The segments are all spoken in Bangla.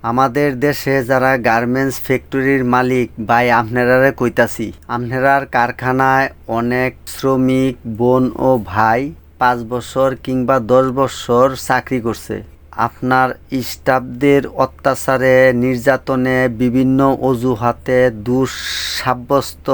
আমাদের দেশে যারা গার্মেন্টস ফ্যাক্টরির মালিক ভাই আপনারা কইতাছি, আপনারার কারখানায় অনেক শ্রমিক বোন ও ভাই 5 বছর কিংবা 10 বছর চাকরি করছে। আপনার স্টাফদের অত্যাচারে নির্যাতনে বিভিন্ন অজুহাতে দোষ সাব্যস্ত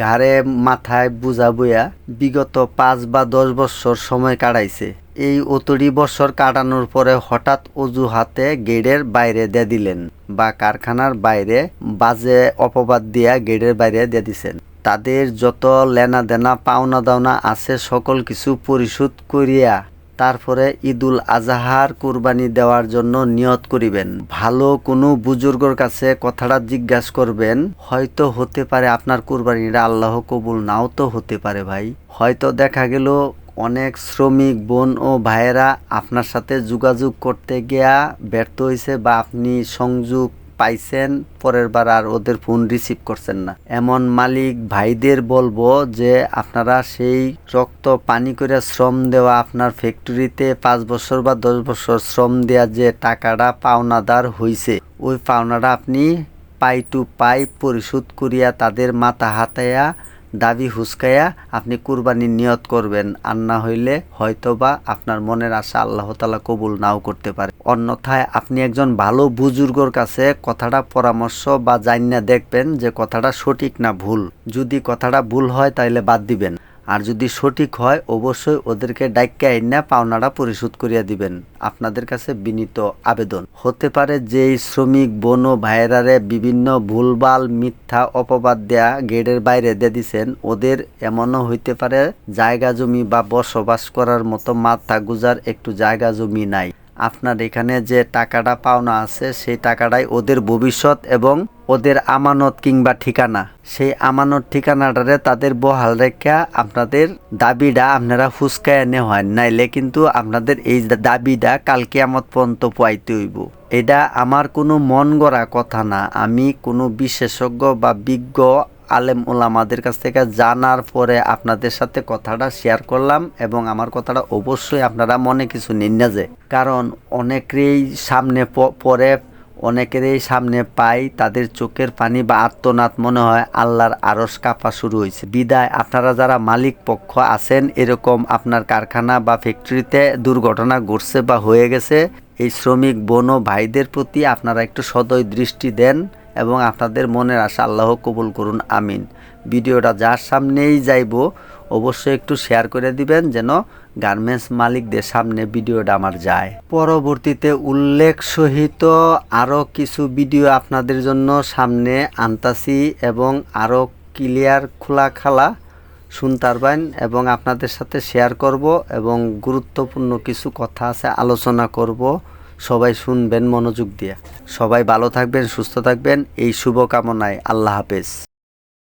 ঘাড়ে মাথায় বোঝা বইয়া বিগত 5 বা 10 বছর সময় কাটাইছে। এই অতড়ি বছর কাটানোর পরে হঠাৎ অজুহাতে গেটের বাইরে দিয়ে দিলেন বা কারখানার বাইরে বাজে অপবাদ দিয়া গেটের বাইরে দিয়ে দিছেন। তাদের যত লেনা দেনা পাওনা দাওনা আছে সকল কিছু পরিশোধ করিয়া তারপরে ঈদুল আজহার কুরবানি দেওয়ার জন্য নিয়ত করিবেন। ভালো কোনো বুজুর্গর কাছে কথাটা জিজ্ঞাসা করবেন। হয়তো হতে পারে আপনার কুরবানিটা আল্লাহ কবুল নাও তো হতে পারে ভাই। হয়তো দেখা গেল অনেক শ্রমিক বোন ও ভাইয়েরা আপনার সাথে যোগাযোগ করতে গিয়া ব্যর্থ হয়েছে বা আপনি সংযোগ পাইছেন, পরের বার আর ওদের ফোন রিসিভ করছেন না। এমন মালিক ভাইদের বলবো যে আপনারা সেই রক্ত পানি করে শ্রম দেওয়া আপনার ফ্যাক্টরিতে 5 বছর বা 10 বছর শ্রম দেওয়া যে টাকাটা পাওনাদার হইছে, ওই পাওনাটা আপনি পাই টু পাই পরিশোধ করিয়া তাদের মাথা হাতাইয়া দাবি হুসকাইয়া আপনি কুরবানির নিয়ত করবেন। আর না হইলে হয়তোবা আপনার মনের আশা আল্লাহ তাআলা কবুল নাও করতে পারে। অন্যথায় আপনি একজন ভালো বুজুর্গর কাছে কথাটা পরামর্শ বা জানিয়ে দেখবেন যে কথাটা সঠিক না ভুল। যদি কথাটা ভুল হয় তাহলে বাদ দিবেন, আর যদি সঠিক হয় অবশ্যই ওদেরকে ডাইক্কা আইনা পাওনাটা পরিশোধ করিয়া দিবেন। আপনাদের কাছে বিনীত আবেদন। হতে পারে যেই শ্রমিক বোন ও ভাইয়েরারে বিভিন্ন ভুলভাল মিথ্যা অপবাদ দেয়া গেটের বাইরে দিয়ে দিছেন, ওদের এমনও হইতে পারে জায়গা জমি বা বসবাস করার মতো মাথা গুজার একটু জায়গা জমি নাই। আপনার এখানে যে টাকাটা পাওনা আছে সেই টাকাটাই ওদের ভবিষ্যৎ এবং ওদের আমানত কিংবা ঠিকানা। সেই আমানত ঠিকানাটারে তাদের বহাল রেখা আপনাদের দাবিটা আপনারা ফুসকায় নেওয়া, নাইলে কিন্তু আপনাদের এই দাবিটা কাল কিয়ামত পর্যন্ত পাইতে হইব। এটা আমার কোনো মন গড়া কথা না, আমি কোনো বিশেষজ্ঞ বা বিজ্ঞ আলেম ওলামাদের কাছ থেকে জানার পরে আপনাদের সাথে কথাটা শেয়ার করলাম, এবং আমার কথাটা অবশ্যই আপনারা মনে কিছু নিন না, যে কারণ অনেকেরই সামনে পরে অনেকেরই সামনে পাই তাদের চোখের পানি বা আর্তনাদ মনে হয় আল্লাহর আরশ কাঁপা শুরু হয়েছে। বিদায় আপনারা যারা মালিক পক্ষ আছেন, এরকম আপনার কারখানা বা ফ্যাক্টরিতে দুর্ঘটনা ঘটছে বা হয়ে গেছে, এই শ্রমিক বোন ও ভাইদের প্রতি আপনারা একটু সদয় দৃষ্টি দেন এবং আপনাদের মনের আশা আল্লাহ কবুল করুন, আমিন। ভিডিওটা যার সামনেই যাইব অবশ্যই একটু শেয়ার করে দিবেন যেন গার্মেন্টস মালিকদের সামনে ভিডিওটা আমার যায়। পরবর্তীতে উল্লেখ সহিত আরও কিছু ভিডিও আপনাদের জন্য সামনে আনতাছি এবং আরও ক্লিয়ার খোলাখালা শুনতারবেন এবং আপনাদের সাথে শেয়ার করব, এবং গুরুত্বপূর্ণ কিছু কথা আছে আলোচনা করব। সবাই শুনবেন মনোযোগ দিয়ে। সবাই ভালো থাকবেন, সুস্থ থাকবেন, এই শুভকামনায়। আল্লাহ হাফেজ।